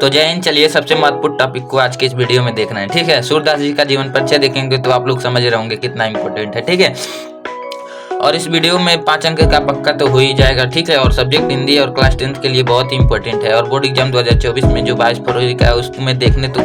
तो जय हिंद। चलिए सबसे महत्वपूर्ण टॉपिक को आज के इस वीडियो में देखना है, ठीक है। सूरदास जी का जीवन परिचय देखेंगे तो आप लोग समझ रहे होंगे कितना इंपॉर्टेंट है, ठीक है। और इस वीडियो में 5 अंक का पक्का तो हो ही जाएगा, ठीक है। और सब्जेक्ट हिंदी और क्लास 10th के लिए बहुत ही इंपॉर्टेंट है। और बोर्ड एग्जाम 2024 में जो 22 फरवरी का है उसमें देखने तो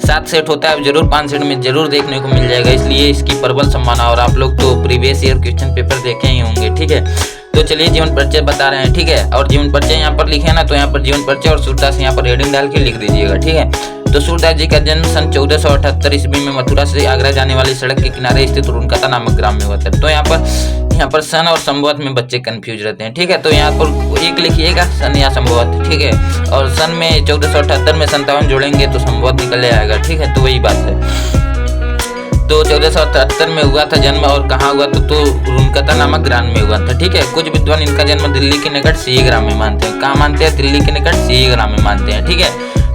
7 सेट होता है, जरूर 5 सेट में जरूर देखने को मिल जाएगा, इसलिए इसकी प्रबल संभावना। और आप लोग तो प्रीवियस ईयर क्वेश्चन पेपर देखे ही होंगे, ठीक है। तो चलिए जीवन परिचय बता रहे हैं, ठीक है। और जीवन परिचय यहाँ पर लिखे ना, तो यहाँ पर जीवन परिचय और सूरदास यहाँ पर हेडिंग डाल के लिख दीजिएगा, ठीक है। तो सूरदास जी का जन्म सन 1478 ईस्वी में मथुरा से आगरा जाने वाली सड़क के किनारे स्थित रुनकता नामक ग्राम में हुआ था। तो यहाँ पर सन और संभवत में बच्चे कंफ्यूज रहते हैं, ठीक है। तो यहाँ पर एक लिखिएगा सन या संभवत, ठीक है। और सन में 1478 में 57 जोड़ेंगे तो संभवत निकल आएगा, ठीक है। तो वही बात है। तो 1473 में हुआ था जन्म, और कहाँ हुआ तो रुनकता नामक ग्राम में हुआ था, ठीक है। कुछ विद्वान इनका जन्म दिल्ली के निकट सी ग्राम में मानते हैं। कहाँ मानते हैं? दिल्ली के निकट सी ग्राम में मानते हैं, ठीक है।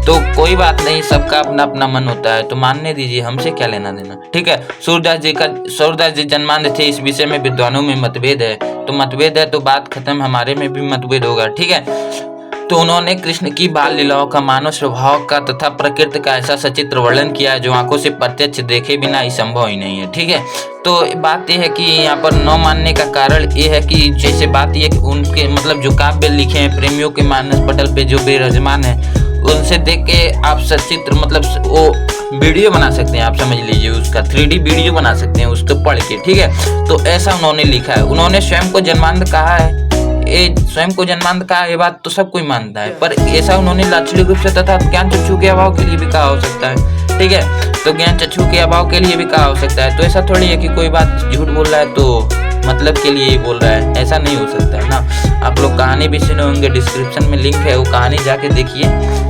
तो कोई बात नहीं, सबका अपना अपना मन होता है, तो मानने दीजिए, हमसे क्या लेना देना, ठीक है। सूरदास जी जन्मांध थे, इस विषय में विद्वानों में मतभेद है। तो मतभेद है तो बात खत्म, हमारे में भी मतभेद होगा, ठीक है। तो उन्होंने कृष्ण की बाल लीलाओं का, मानव स्वभाव का तथा प्रकृति का ऐसा सचित्र वर्णन किया है जो आंखों से प्रत्यक्ष देखे बिना ही संभव ही नहीं है, ठीक है। तो बात यह है कि यहाँ पर न मानने का कारण ये है कि जैसे बात ये कि उनके मतलब जो काव्य लिखे हैं प्रेमियों के मानस पटल पे जो बेरजमान है, उनसे देख के आप सचित्र मतलब वो वीडियो बना सकते हैं, आप समझ लीजिए उसका 3D वीडियो बना सकते हैं उसको पढ़ के, ठीक है। तो ऐसा उन्होंने लिखा है। उन्होंने स्वयं को जन्मांध कहा है, स्वयं को जन्मांध कहा, ये बात तो सब कोई मानता है, पर ऐसा उन्होंने लाक्षणिक रूप से तथा ज्ञान चक्षु के अभाव के लिए भी कहा हो सकता है, ठीक है। तो ज्ञान चक्षु के अभाव के लिए भी कहा हो सकता है। तो ऐसा थोड़ी है कि कोई बात झूठ बोल रहा है तो मतलब के लिए ही बोल रहा है, ऐसा नहीं हो सकता है ना। आप लोग कहानी भी सुने होंगे, डिस्क्रिप्शन में लिंक है, वो कहानी जाके देखिए।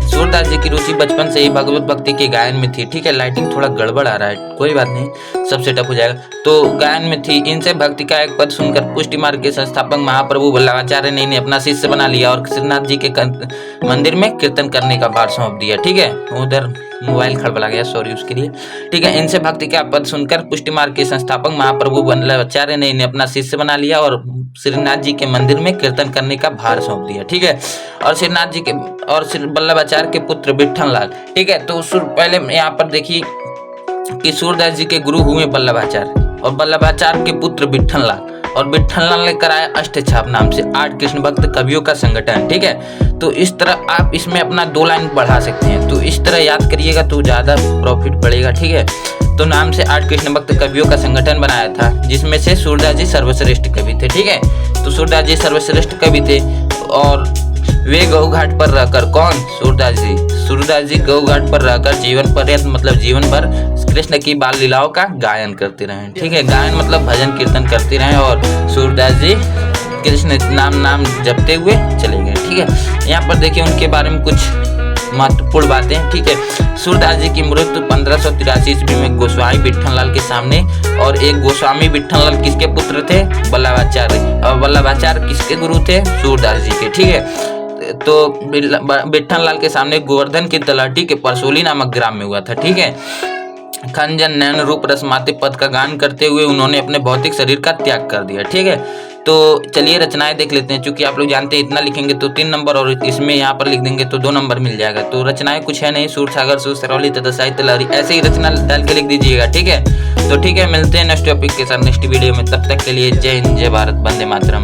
सूरदास जी की रुचि बचपन से ही भगवत भक्ति के गायन में थी, ठीक है। लाइटिंग थोड़ा गड़बड़ आ रहा है, कोई बात नहीं, सब सेटअप हो जाएगा। तो गायन में थी। इनसे भक्ति का एक पद सुनकर पुष्टि मार्ग के संस्थापक महाप्रभु वल्लभाचार्य ने इन्हें अपना शिष्य बना लिया और श्रीनाथ जी के मंदिर में कीर्तन करने का भार सौंप दिया, ठीक है। उधर मोबाइल खड़बड़ा गया, सॉरी उसके लिए, ठीक है। इनसे भक्ति का पद सुनकर पुष्टि मार्ग के संस्थापक महाप्रभु वल्लभाचार्य ने इन्हें अपना शिष्य बना लिया और श्रीनाथ जी के मंदिर में कीर्तन करने का भार सौंप दिया, ठीक है। और श्रीनाथ जी के और वल्लभाचार्य के पुत्र विठल लाल, ठीक है। तो पहले यहाँ पर देखिए कि सूरदास जी के गुरु हुए वल्लभाचार्य और वल्लभाचार्य के पुत्र विठल लाल, और विठल लाल ने कराया अष्टछाप नाम से 8 कृष्ण भक्त कवियों का संगठन, ठीक है। तो इस तरह आप इसमें अपना 2 लाइन बढ़ा सकते हैं, तो इस तरह याद करिएगा तो ज्यादा प्रॉफिट बढ़ेगा, ठीक है। तो नाम से 8 कृष्ण भक्त कवियों का संगठन बनाया था, जिसमें से सूरदास जी सर्वश्रेष्ठ कवि थे, ठीक है। तो सूरदास जी सर्वश्रेष्ठ कवि थे और वे गौ घाट पर रहकर, कौन? सूरदास जी गौ घाट पर रहकर जीवन पर्यंत मतलब जीवन भर कृष्ण की बाल लीलाओं का गायन करते रहे, ठीक है। गायन मतलब भजन कीर्तन करते रहे और सूरदास जी कृष्ण नाम जपते हुए चले गए, ठीक है। यहाँ पर देखिए उनके बारे में कुछ महत्वपूर्ण बातें, ठीक है। सूरदास जी की मृत्यु 1583 ईस्वी में गोस्वामी विठल लाल के सामने, और एक गोस्वामी विठल लाल किसके पुत्र थे? वल्लभाचार्य। और वल्लभाचार्य किसके गुरु थे? सूरदास जी के, ठीक है। तो विठल लाल के सामने गोवर्धन की तलहटी के परसोली नामक ग्राम में हुआ था, ठीक है। खंजन नयन रूप रसमाते पद का गान करते हुए उन्होंने अपने भौतिक शरीर का त्याग कर दिया, ठीक है। तो चलिए रचनाएं देख लेते हैं, क्योंकि आप लोग जानते हैं इतना लिखेंगे तो 3 नंबर और इसमें यहाँ पर लिख देंगे तो 2 नंबर मिल जाएगा। तो रचनाएं कुछ है नहीं, सूरसागर, सुरसरौली तथा साहित्य लहरी, ऐसे ही रचना डाल के लिख दीजिएगा, ठीक है। तो ठीक है, मिलते हैं नेक्स्ट टॉपिक के साथ नेक्स्ट वीडियो में, तब तक के लिए जय हिंद, जय भारत, वंदे मातरम।